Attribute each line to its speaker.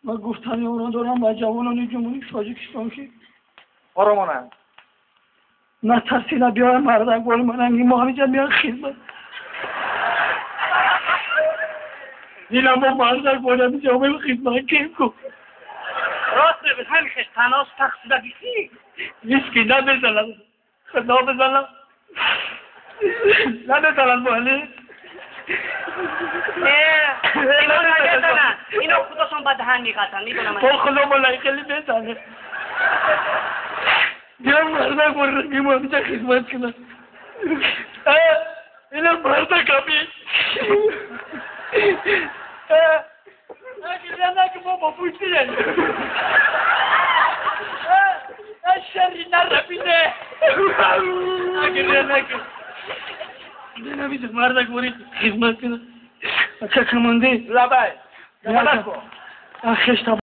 Speaker 1: من گفتن اونا دارم و جوانان جمهوری تاجیکستان شد
Speaker 2: آرامانه
Speaker 1: نه ترسیده بیارم مردک بار منم این ما همینجا میان خدمت دیلم با مردک بارم اینجا میان خدمت کم کن
Speaker 2: راست بگید همین خیلی تناس تقصیده بیسی
Speaker 1: نیسکی نبزنم خدا بزنم نبزنم بالی
Speaker 2: اینا نگردنن اینا خودشون با دهن میقدن میدونم
Speaker 1: با خدا ملایی خیلی بزنه بیان مردک بار رنگیم همینجا خدمت کنم اینا مردک همی نگه بابا پوشتی شری نرفیده نگه نمیشه مردک باری خدمت کنم اچه کمانده
Speaker 2: لبای لبای
Speaker 1: خشتا